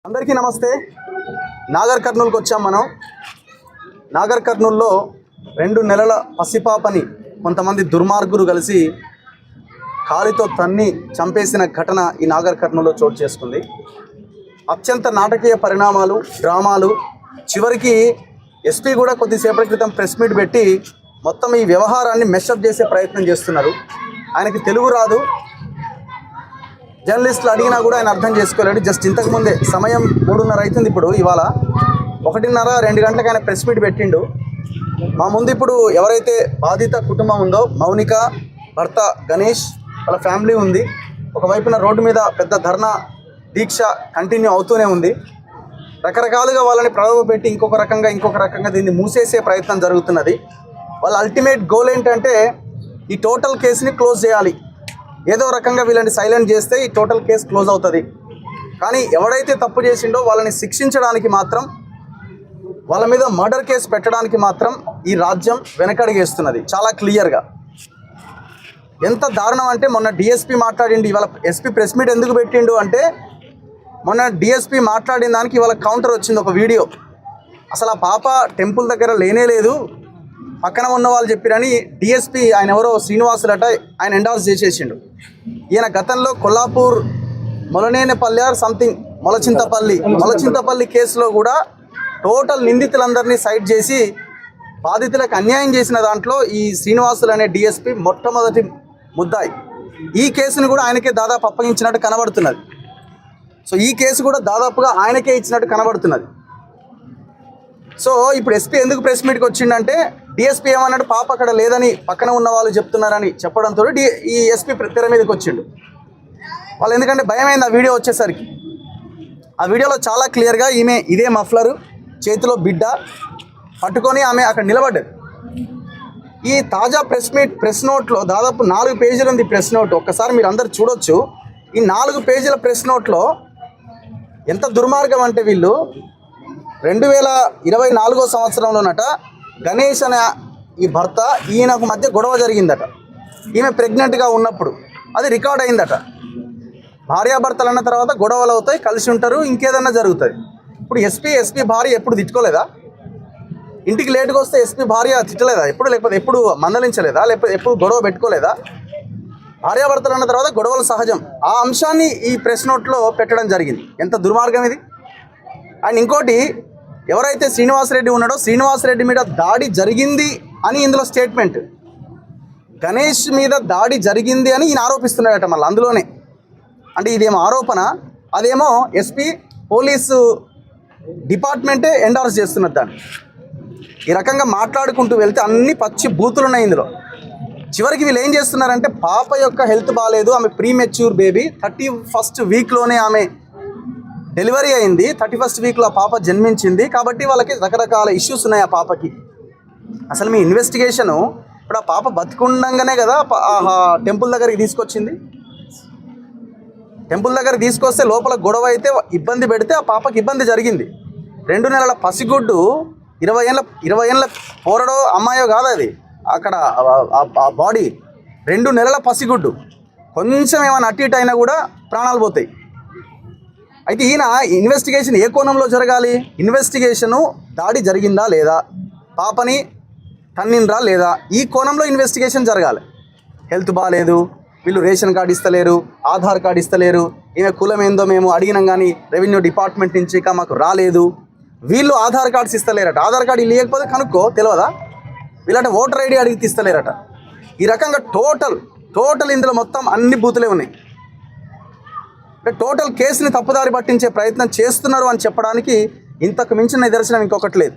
అందరికీ నమస్తే. నాగర్ కర్నూలుకి వచ్చాం మనం. నాగర్ కర్నూలులో 2 నెలల పసిపాపని కొంతమంది దుర్మార్గులు కలిసి కాలితో తన్ని చంపేసిన ఘటన ఈ నాగర్ కర్నూలులో చోటు చేసుకుంది. అత్యంత నాటకీయ పరిణామాలు, డ్రామాలు. చివరికి ఎస్పీ కూడా కొద్దిసేపటి క్రితం ప్రెస్ మీట్ పెట్టి మొత్తం ఈ వ్యవహారాన్ని మెషప్ చేసే ప్రయత్నం చేస్తున్నారు. ఆయనకి తెలుగు రాదు, జర్నలిస్టులు అడిగినా కూడా ఆయన అర్థం చేసుకోలేడు. జస్ట్ ఇంతకుముందే సమయం 3:30 అవుతుంది. ఇప్పుడు ఇవాళ 1:30-2 గంటలకు ఆయన ప్రెస్ మీట్ పెట్టిండు. మా ముందు ఇప్పుడు ఎవరైతే బాధిత కుటుంబం ఉందో, మౌనిక, భర్త గణేష్, వాళ్ళ ఫ్యామిలీ ఉంది. ఒకవైపున రోడ్డు మీద పెద్ద ధర్నా దీక్ష కంటిన్యూ అవుతూనే ఉంది. రకరకాలుగా వాళ్ళని ప్రలోభపెట్టి ఇంకొక రకంగా దీన్ని మూసేసే ప్రయత్నం జరుగుతున్నది. వాళ్ళ అల్టిమేట్ గోల్ ఏంటంటే ఈ టోటల్ కేసుని క్లోజ్ చేయాలి. ఏదో రకంగా వీళ్ళని సైలెంట్ చేస్తే ఈ టోటల్ కేసు క్లోజ్ అవుతుంది. కానీ ఎవడైతే తప్పు చేసిండో వాళ్ళని శిక్షించడానికి మాత్రం, వాళ్ళ మీద మర్డర్ కేసు పెట్టడానికి మాత్రం ఈ రాజ్యం వెనకడిగేస్తున్నది చాలా క్లియర్గా. ఎంత దారుణం అంటే మొన్న డిఎస్పీ మాట్లాడిండు, ఇవాళ ఎస్పీ ప్రెస్ మీట్ ఎందుకు పెట్టిండు అంటే మొన్న డిఎస్పీ మాట్లాడిన దానికి ఇవాళ కౌంటర్ వచ్చింది, ఒక వీడియో. అసలు ఆ పాప టెంపుల్ దగ్గర లేనే లేదు, పక్కన ఉన్న వాళ్ళు చెప్పిరని డిఎస్పీ, ఆయన ఎవరో శ్రీనివాసులట, ఆయన ఎండార్స్ చేసేసిండు. ఈయన గతంలో కొల్లాపూర్ మొలనేనపల్లి ఆర్ సంథింగ్ మొలచింతపల్లి కేసులో కూడా టోటల్ నిందితులందరినీ సైడ్ చేసి బాధితులకు అన్యాయం చేసిన దాంట్లో ఈ శ్రీనివాసులు అనే డిఎస్పీ మొట్టమొదటి ముద్దాయి. ఈ కేసును కూడా ఆయనకే దాదాపు అప్పగించినట్టు కనబడుతున్నది. సో ఈ కేసు కూడా దాదాపుగా ఆయనకే ఇచ్చినట్టు కనబడుతున్నది. సో ఇప్పుడు ఎస్పీ ఎందుకు ప్రెస్ మీట్కి వచ్చిండంటే డిఎస్పీ ఏమన్నాడు, పాప అక్కడ లేదని పక్కన ఉన్న వాళ్ళు చెప్తున్నారని చెప్పడంతో ఈ ఎస్పీ తెర మీదకి వచ్చిండు. వాళ్ళు ఎందుకంటే భయమైంది ఆ వీడియో వచ్చేసరికి. ఆ వీడియోలో చాలా క్లియర్గా ఈమె ఇదే మఫ్లరు, చేతిలో బిడ్డ పట్టుకొని ఆమె అక్కడ నిలబడ్డది. ఈ తాజా ప్రెస్ నోట్లో దాదాపు 4 పేజీలు ఉంది ప్రెస్ నోట్. ఒక్కసారి మీరు అందరు చూడొచ్చు. ఈ 4 పేజీల ప్రెస్ నోట్లో ఎంత దుర్మార్గం అంటే వీళ్ళు 2024 సంవత్సరంలోనట గణేష్ అనే ఈ భర్త ఈయనకు మధ్య గొడవ జరిగిందట. ఈమె ప్రెగ్నెంట్గా ఉన్నప్పుడు అది రికార్డ్ అయిందట. భార్యాభర్తలు అన్న తర్వాత గొడవలు అవుతాయి, కలిసి ఉంటారు, ఇంకేదన్నా జరుగుతుంది. ఇప్పుడు ఎస్పీ భార్య ఎప్పుడు తిట్టుకోలేదా? ఇంటికి లేటుగా వస్తే ఎస్పీ భార్య తిట్టలేదా ఎప్పుడు? లేకపోతే ఎప్పుడు మందలించలేదా? లేకపోతే ఎప్పుడు గొడవ పెట్టుకోలేదా? భార్యాభర్తలు అన్న తర్వాత గొడవలు సహజం. ఆ అంశాన్ని ఈ ప్రెస్ నోట్లో పెట్టడం జరిగింది. ఎంత దుర్మార్గం ఇది! అండ్ ఇంకోటి, ఎవరైతే శ్రీనివాసరెడ్డి ఉన్నాడో శ్రీనివాసరెడ్డి మీద దాడి జరిగింది అని ఇందులో స్టేట్మెంట్, గణేష్ మీద దాడి జరిగింది అని ఈయన ఆరోపిస్తున్నాడట. మళ్ళీ అందులోనే అంటే ఇదేమో ఆరోపణ, అదేమో ఎస్పీ పోలీసు డిపార్ట్మెంటే ఎండార్స్ చేస్తున్నది దాన్ని. ఈ రకంగా మాట్లాడుకుంటూ వెళ్తే అన్ని పచ్చి బూతులు ఉన్నాయి ఇందులో. చివరికి వీళ్ళు ఏం చేస్తున్నారంటే పాప యొక్క హెల్త్ బాగాలేదు, ఆమె ప్రీమెచ్యూర్ బేబీ, 31st వీక్లోనే ఆమె డెలివరీ అయింది, 31st వీక్లో ఆ పాప జన్మించింది. కాబట్టి వాళ్ళకి రకరకాల ఇష్యూస్ ఉన్నాయి ఆ పాపకి. అసలు మీ ఇన్వెస్టిగేషను ఇప్పుడు ఆ పాప బతికుండగానే కదా టెంపుల్ దగ్గరికి తీసుకొచ్చింది. టెంపుల్ దగ్గర తీసుకొస్తే లోపల గొడవ అయితే ఇబ్బంది పెడితే ఆ పాపకి ఇబ్బంది జరిగింది. 2 నెలల పసిగుడ్డు, 20 ఏళ్ళ పోరడో అమ్మాయో కాదు అది, అక్కడ ఆ బాడీ 2 నెలల పసిగుడ్డు. కొంచెం ఏమైనా అటు ఇటు అయినా కూడా ప్రాణాలు పోతాయి. అయితే ఈయన ఇన్వెస్టిగేషన్ ఏ కోణంలో జరగాలి? ఇన్వెస్టిగేషను దాడి జరిగిందా లేదా, పాపని తన్నిండ్రా లేదా, ఈ కోణంలో ఇన్వెస్టిగేషన్ జరగాలి. హెల్త్ బాగాలేదు, వీళ్ళు రేషన్ కార్డు ఇస్తలేరు, ఆధార్ కార్డు ఇస్తలేరు, ఈమె కులం ఏందో మేము అడిగినాం కానీ రెవెన్యూ డిపార్ట్మెంట్ నుంచి ఇక మాకు రాలేదు, వీళ్ళు ఆధార్ కార్డ్స్ ఇస్తలేరట. ఆధార్ కార్డు ఇవ్వకపోతే కనుక్కో తెలియదా? వీళ్ళంటే ఓటర్ ఐడి అడిగి తీస్తలేరట. ఈ రకంగా టోటల్ ఇందులో మొత్తం అన్ని బూతులే ఉన్నాయి. అంటే టోటల్ కేసుని తప్పుదారి పట్టించే ప్రయత్నం చేస్తున్నారు అని చెప్పడానికి ఇంతకు మించిన నిదర్శనం ఇంకొకటి లేదు.